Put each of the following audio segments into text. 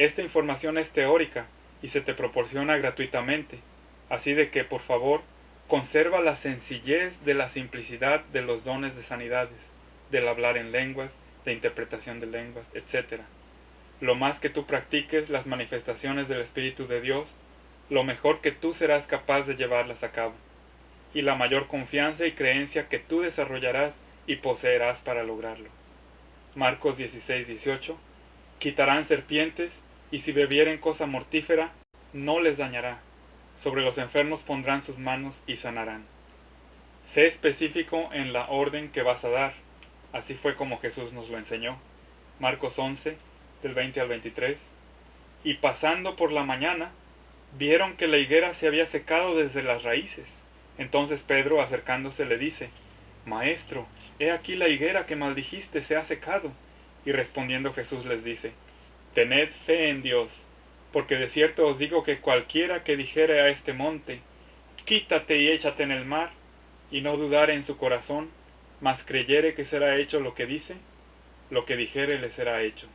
Esta información es teórica y se te proporciona gratuitamente, así de que, por favor, conserva la sencillez de la simplicidad de los dones de sanidades, del hablar en lenguas, de interpretación de lenguas, etc. Lo más que tú practiques las manifestaciones del Espíritu de Dios, lo mejor que tú serás capaz de llevarlas a cabo, y la mayor confianza y creencia que tú desarrollarás y poseerás para lograrlo. Marcos 16:18. Quitarán serpientes, y si bebieren cosa mortífera, no les dañará. Sobre los enfermos pondrán sus manos y sanarán. Sé específico en la orden que vas a dar. Así fue como Jesús nos lo enseñó. Marcos 11, del 20 al 23. Y pasando por la mañana, vieron que la higuera se había secado desde las raíces. Entonces Pedro, acercándose, le dice: Maestro, he aquí la higuera que maldijiste se ha secado. Y respondiendo Jesús les dice: Tened fe en Dios, porque de cierto os digo que cualquiera que dijere a este monte: Quítate y échate en el mar, y no dudare en su corazón, mas creyere que será hecho lo que dice, lo que dijere le será hecho.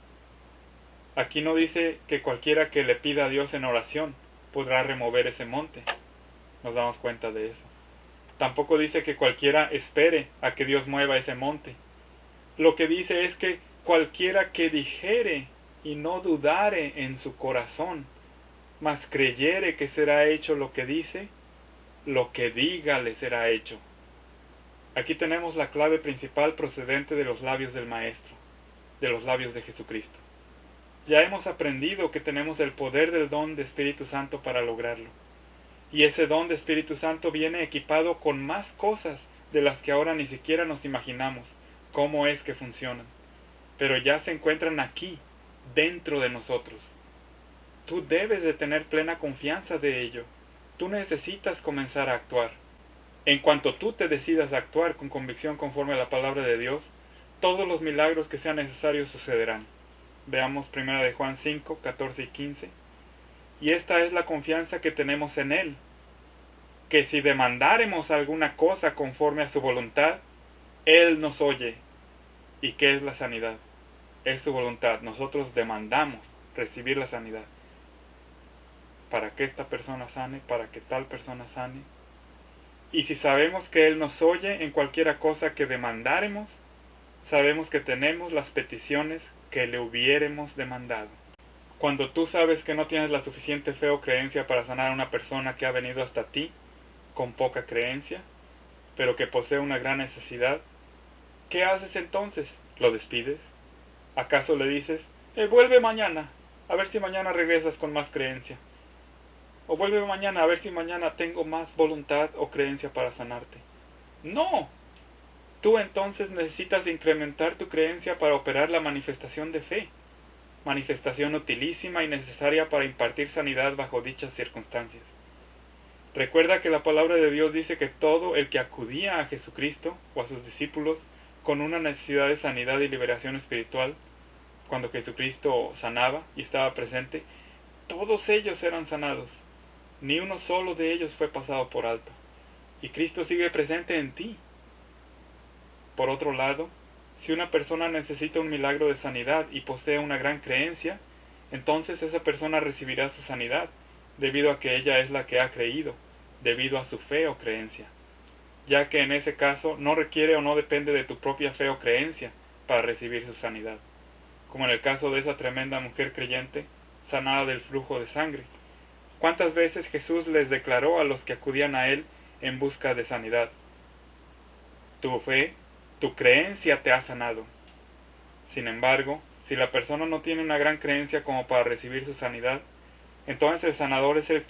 Aquí no dice que cualquiera que le pida a Dios en oración podrá remover ese monte. Nos damos cuenta de eso. Tampoco dice que cualquiera espere a que Dios mueva ese monte. Lo que dice es que cualquiera que dijere y no dudare en su corazón, mas creyere que será hecho lo que dice, lo que diga le será hecho. Aquí tenemos la clave principal procedente de los labios del Maestro, de los labios de Jesucristo. Ya hemos aprendido que tenemos el poder del don de Espíritu Santo para lograrlo. Y ese don de Espíritu Santo viene equipado con más cosas de las que ahora ni siquiera nos imaginamos cómo es que funcionan. Pero ya se encuentran aquí, dentro de nosotros. Tú debes de tener plena confianza de ello. Tú necesitas comenzar a actuar. En cuanto tú te decidas a actuar con convicción conforme a la palabra de Dios, todos los milagros que sean necesarios sucederán. Veamos 1 de Juan 5, 14 y 15. Y esta es la confianza que tenemos en Él, que si demandáremos alguna cosa conforme a su voluntad, Él nos oye. ¿Y qué es la sanidad? Es su voluntad. Nosotros demandamos recibir la sanidad. Para que esta persona sane, para que tal persona sane. Y si sabemos que Él nos oye en cualquiera cosa que demandáremos, sabemos que tenemos las peticiones que le hubiéremos demandado. Cuando tú sabes que no tienes la suficiente fe o creencia para sanar a una persona que ha venido hasta ti con poca creencia, pero que posee una gran necesidad, ¿qué haces entonces? ¿Lo despides? ¿Acaso le dices: vuelve mañana, a ver si mañana regresas con más creencia? O vuelve mañana, a ver si mañana tengo más voluntad o creencia para sanarte. No. Tú entonces necesitas incrementar tu creencia para operar la manifestación de fe, manifestación utilísima y necesaria para impartir sanidad bajo dichas circunstancias. Recuerda que la palabra de Dios dice que todo el que acudía a Jesucristo o a sus discípulos con una necesidad de sanidad y liberación espiritual, cuando Jesucristo sanaba y estaba presente, todos ellos eran sanados. Ni uno solo de ellos fue pasado por alto. Y Cristo sigue presente en ti. Por otro lado, si una persona necesita un milagro de sanidad y posee una gran creencia, entonces esa persona recibirá su sanidad, debido a que ella es la que ha creído, debido a su fe o creencia, ya que en ese caso no requiere o no depende de tu propia fe o creencia para recibir su sanidad, como en el caso de esa tremenda mujer creyente sanada del flujo de sangre. ¿Cuántas veces Jesús les declaró a los que acudían a Él en busca de sanidad: tu fe, tu creencia te ha sanado? Sin embargo, si la persona no tiene una gran creencia como para recibir su sanidad, entonces el sanador es el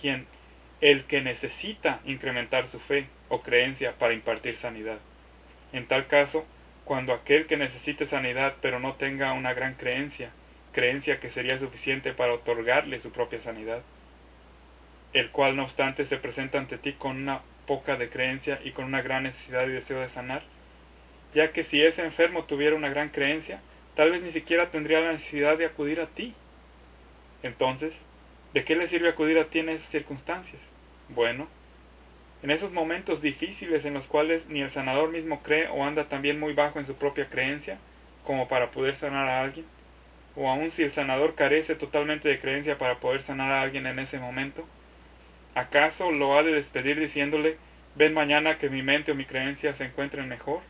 que necesita incrementar su fe o creencia para impartir sanidad. En tal caso, cuando aquel que necesite sanidad pero no tenga una gran creencia que sería suficiente para otorgarle su propia sanidad, el cual no obstante se presenta ante ti con una poca de creencia y con una gran necesidad y deseo de sanar, ya que si ese enfermo tuviera una gran creencia, tal vez ni siquiera tendría la necesidad de acudir a ti. Entonces, ¿de qué le sirve acudir a ti en esas circunstancias? Bueno, en esos momentos difíciles en los cuales ni el sanador mismo cree o anda también muy bajo en su propia creencia como para poder sanar a alguien, o aun si el sanador carece totalmente de creencia para poder sanar a alguien en ese momento, ¿acaso lo ha de despedir diciéndole, ven mañana que mi mente o mi creencia se encuentren mejor?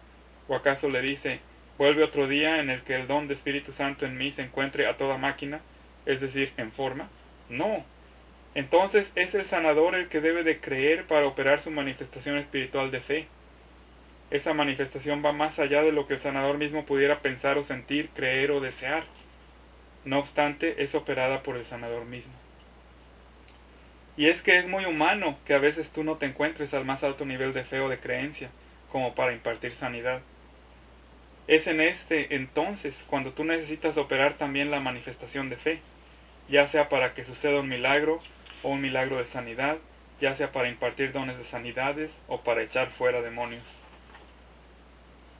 ¿O acaso le dice, vuelve otro día en el que el don de Espíritu Santo en mí se encuentre a toda máquina, es decir, en forma? No. Entonces es el sanador el que debe de creer para operar su manifestación espiritual de fe. Esa manifestación va más allá de lo que el sanador mismo pudiera pensar o sentir, creer o desear. No obstante, es operada por el sanador mismo. Y es que es muy humano que a veces tú no te encuentres al más alto nivel de fe o de creencia, como para impartir sanidad. Es en entonces cuando tú necesitas operar también la manifestación de fe, ya sea para que suceda un milagro o un milagro de sanidad, ya sea para impartir dones de sanidades o para echar fuera demonios.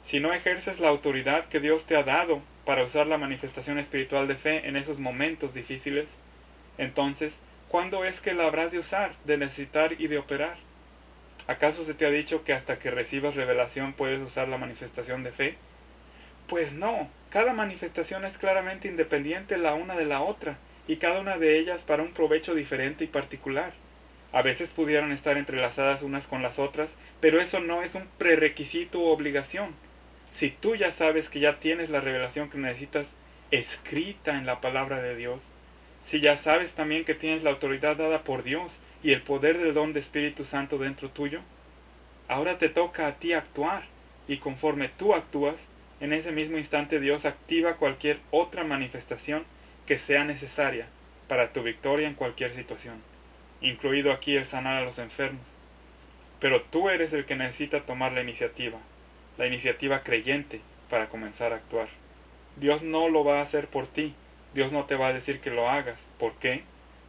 Si no ejerces la autoridad que Dios te ha dado para usar la manifestación espiritual de fe en esos momentos difíciles, entonces, ¿cuándo es que la habrás de usar, de necesitar y de operar? ¿Acaso se te ha dicho que hasta que recibas revelación puedes usar la manifestación de fe? Pues no, cada manifestación es claramente independiente la una de la otra, y cada una de ellas para un provecho diferente y particular. A veces pudieran estar entrelazadas unas con las otras, pero eso no es un prerequisito u obligación. Si tú ya sabes que ya tienes la revelación que necesitas escrita en la palabra de Dios, si ya sabes también que tienes la autoridad dada por Dios y el poder del don de Espíritu Santo dentro tuyo, ahora te toca a ti actuar, y conforme tú actúas, en ese mismo instante Dios activa cualquier otra manifestación que sea necesaria para tu victoria en cualquier situación, incluido aquí el sanar a los enfermos. Pero tú eres el que necesita tomar la iniciativa creyente para comenzar a actuar. Dios no lo va a hacer por ti, Dios no te va a decir que lo hagas. ¿Por qué?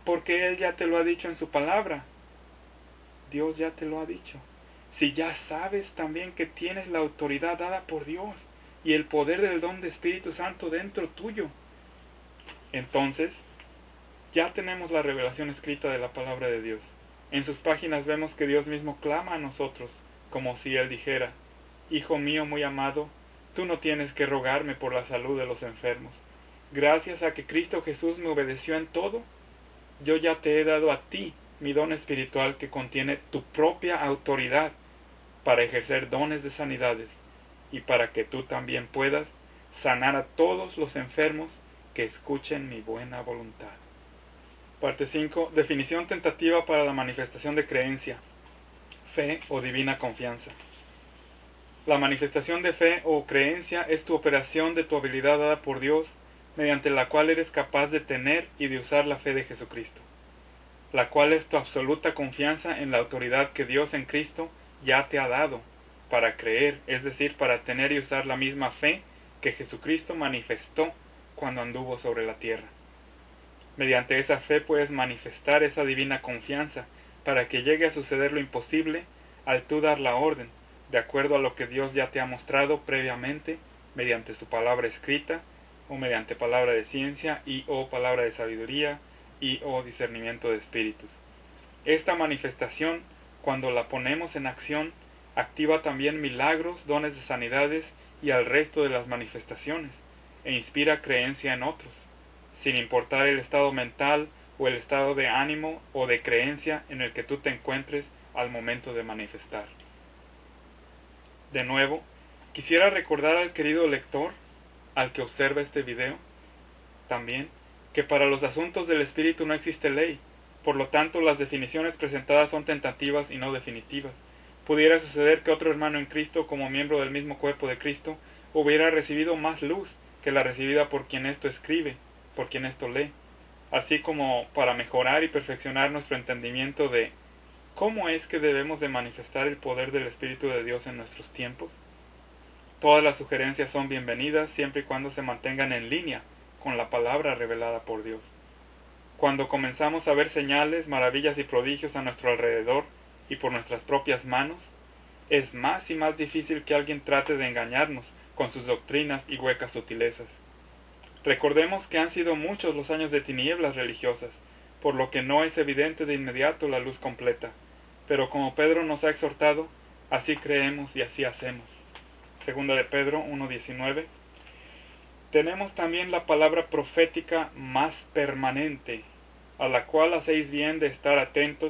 Porque Él ya te lo ha dicho en su palabra. Dios ya te lo ha dicho. Si ya sabes también que tienes la autoridad dada por Dios y el poder del don de Espíritu Santo dentro tuyo, entonces ya tenemos la revelación escrita de la palabra de Dios. En sus páginas vemos que Dios mismo clama a nosotros, como si Él dijera, Hijo mío muy amado, tú no tienes que rogarme por la salud de los enfermos. Gracias a que Cristo Jesús me obedeció en todo, yo ya te he dado a ti mi don espiritual que contiene tu propia autoridad para ejercer dones de sanidades y para que tú también puedas sanar a todos los enfermos que escuchen mi buena voluntad. Parte 5. Definición tentativa para la manifestación de creencia, fe o divina confianza. La manifestación de fe o creencia es tu operación de tu habilidad dada por Dios, mediante la cual eres capaz de tener y de usar la fe de Jesucristo, la cual es tu absoluta confianza en la autoridad que Dios en Cristo ya te ha dado para creer, es decir, para tener y usar la misma fe que Jesucristo manifestó cuando anduvo sobre la tierra. Mediante esa fe puedes manifestar esa divina confianza para que llegue a suceder lo imposible al tú dar la orden, de acuerdo a lo que Dios ya te ha mostrado previamente mediante su palabra escrita o mediante palabra de ciencia y o palabra de sabiduría y o discernimiento de espíritus. Esta manifestación, cuando la ponemos en acción, activa también milagros, dones de sanidades y al resto de las manifestaciones, e inspira creencia en otros, sin importar el estado mental o el estado de ánimo o de creencia en el que tú te encuentres al momento de manifestar. De nuevo, quisiera recordar al querido lector, al que observa este video, también, que para los asuntos del espíritu no existe ley, por lo tanto las definiciones presentadas son tentativas y no definitivas. Pudiera suceder que otro hermano en Cristo, como miembro del mismo cuerpo de Cristo, hubiera recibido más luz que la recibida por quien esto escribe, por quien esto lee, así como para mejorar y perfeccionar nuestro entendimiento de ¿cómo es que debemos de manifestar el poder del Espíritu de Dios en nuestros tiempos? Todas las sugerencias son bienvenidas siempre y cuando se mantengan en línea con la palabra revelada por Dios. Cuando comenzamos a ver señales, maravillas y prodigios a nuestro alrededor y por nuestras propias manos, es más y más difícil que alguien trate de engañarnos con sus doctrinas y huecas sutilezas. Recordemos que han sido muchos los años de tinieblas religiosas, por lo que no es evidente de inmediato la luz completa. Pero como Pedro nos ha exhortado, así creemos y así hacemos. Segunda de Pedro 1:19. Tenemos también la palabra profética más permanente, a la cual hacéis bien de estar atentos